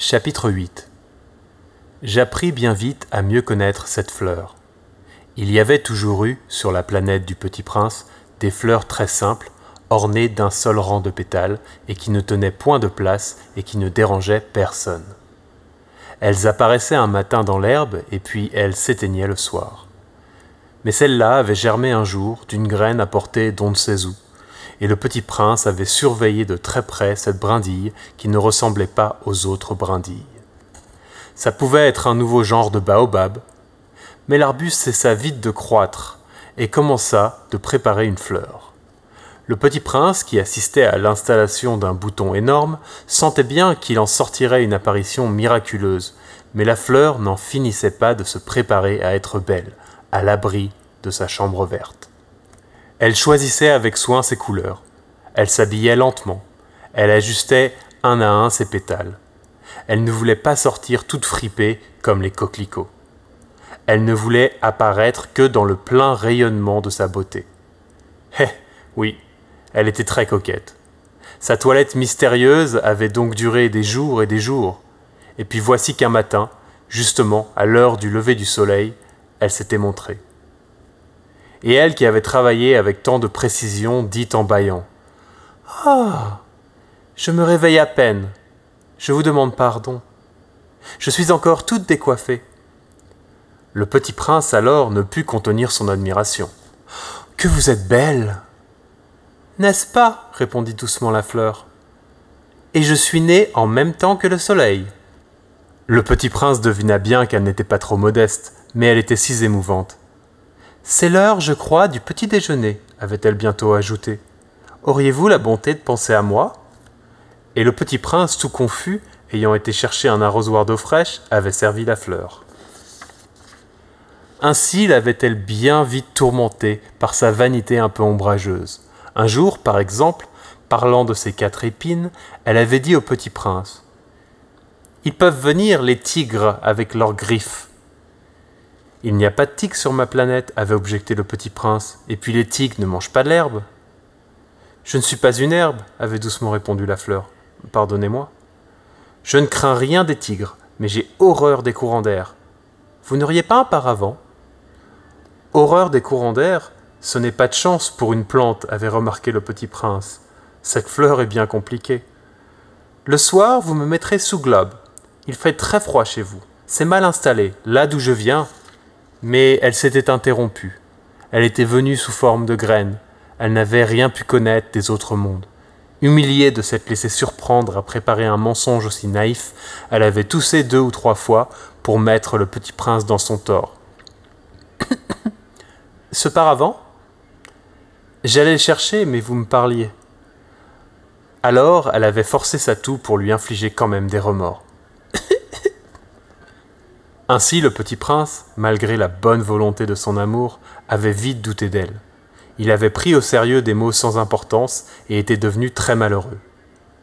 Chapitre 8. J'appris bien vite à mieux connaître cette fleur. Il y avait toujours eu, sur la planète du Petit Prince, des fleurs très simples, ornées d'un seul rang de pétales, et qui ne tenaient point de place et qui ne dérangeaient personne. Elles apparaissaient un matin dans l'herbe, et puis elles s'éteignaient le soir. Mais celle-là avait germé un jour d'une graine apportée d'on ne sait où, et le Petit Prince avait surveillé de très près cette brindille qui ne ressemblait pas aux autres brindilles. Ça pouvait être un nouveau genre de baobab, mais l'arbuste cessa vite de croître et commença de préparer une fleur. Le Petit Prince, qui assistait à l'installation d'un bouton énorme, sentait bien qu'il en sortirait une apparition miraculeuse, mais la fleur n'en finissait pas de se préparer à être belle, à l'abri de sa chambre verte. Elle choisissait avec soin ses couleurs, elle s'habillait lentement, elle ajustait un à un ses pétales. Elle ne voulait pas sortir toute fripée comme les coquelicots. Elle ne voulait apparaître que dans le plein rayonnement de sa beauté. Oui, elle était très coquette. Sa toilette mystérieuse avait donc duré des jours, et puis voici qu'un matin, justement à l'heure du lever du soleil, elle s'était montrée. Et elle qui avait travaillé avec tant de précision dit en bâillant « Ah, je me réveille à peine. Je vous demande pardon. Je suis encore toute décoiffée. » Le Petit Prince alors ne put contenir son admiration. « Que vous êtes belle !»« N'est-ce pas ?» répondit doucement la fleur. « Et je suis née en même temps que le soleil. » Le Petit Prince devina bien qu'elle n'était pas trop modeste, mais elle était si émouvante. « C'est l'heure, je crois, du petit déjeuner, » avait-elle bientôt ajouté. « Auriez-vous la bonté de penser à moi ?» Et le Petit Prince, tout confus, ayant été chercher un arrosoir d'eau fraîche, avait servi la fleur. Ainsi l'avait-elle bien vite tourmentée par sa vanité un peu ombrageuse. Un jour, par exemple, parlant de ses 4 épines, elle avait dit au Petit Prince « Ils peuvent venir, les tigres, avec leurs griffes. » « Il n'y a pas de tigres sur ma planète, » avait objecté le Petit Prince, « et puis les tigres ne mangent pas de l'herbe. »« Je ne suis pas une herbe, » avait doucement répondu la fleur. « Pardonnez-moi. »« Je ne crains rien des tigres, mais j'ai horreur des courants d'air. Vous n'auriez pas un paravent ?»« Horreur des courants d'air, ce n'est pas de chance pour une plante, » avait remarqué le Petit Prince. « Cette fleur est bien compliquée. Le soir, vous me mettrez sous globe. Il fait très froid chez vous. C'est mal installé, là d'où je viens. » Mais elle s'était interrompue. Elle était venue sous forme de graine. Elle n'avait rien pu connaître des autres mondes. Humiliée de s'être laissée surprendre à préparer un mensonge aussi naïf, elle avait toussé 2 ou 3 fois pour mettre le Petit Prince dans son tort. « Ce paravent ? J'allais le chercher, mais vous me parliez. » Alors, elle avait forcé sa toux pour lui infliger quand même des remords. Ainsi, le Petit Prince, malgré la bonne volonté de son amour, avait vite douté d'elle. Il avait pris au sérieux des mots sans importance et était devenu très malheureux.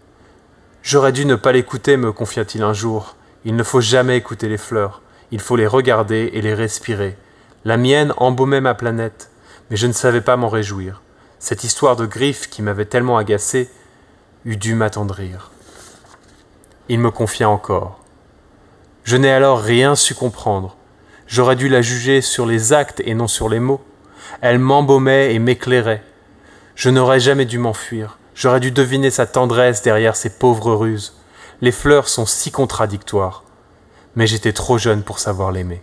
« J'aurais dû ne pas l'écouter, me confia-t-il un jour. Il ne faut jamais écouter les fleurs. Il faut les regarder et les respirer. La mienne embaumait ma planète, mais je ne savais pas m'en réjouir. Cette histoire de griffes qui m'avait tellement agacé eût dû m'attendrir. » Il me confia encore. Je n'ai alors rien su comprendre. J'aurais dû la juger sur les actes et non sur les mots. Elle m'embaumait et m'éclairait. Je n'aurais jamais dû m'enfuir. J'aurais dû deviner sa tendresse derrière ses pauvres ruses. Les fleurs sont si contradictoires. Mais j'étais trop jeune pour savoir l'aimer.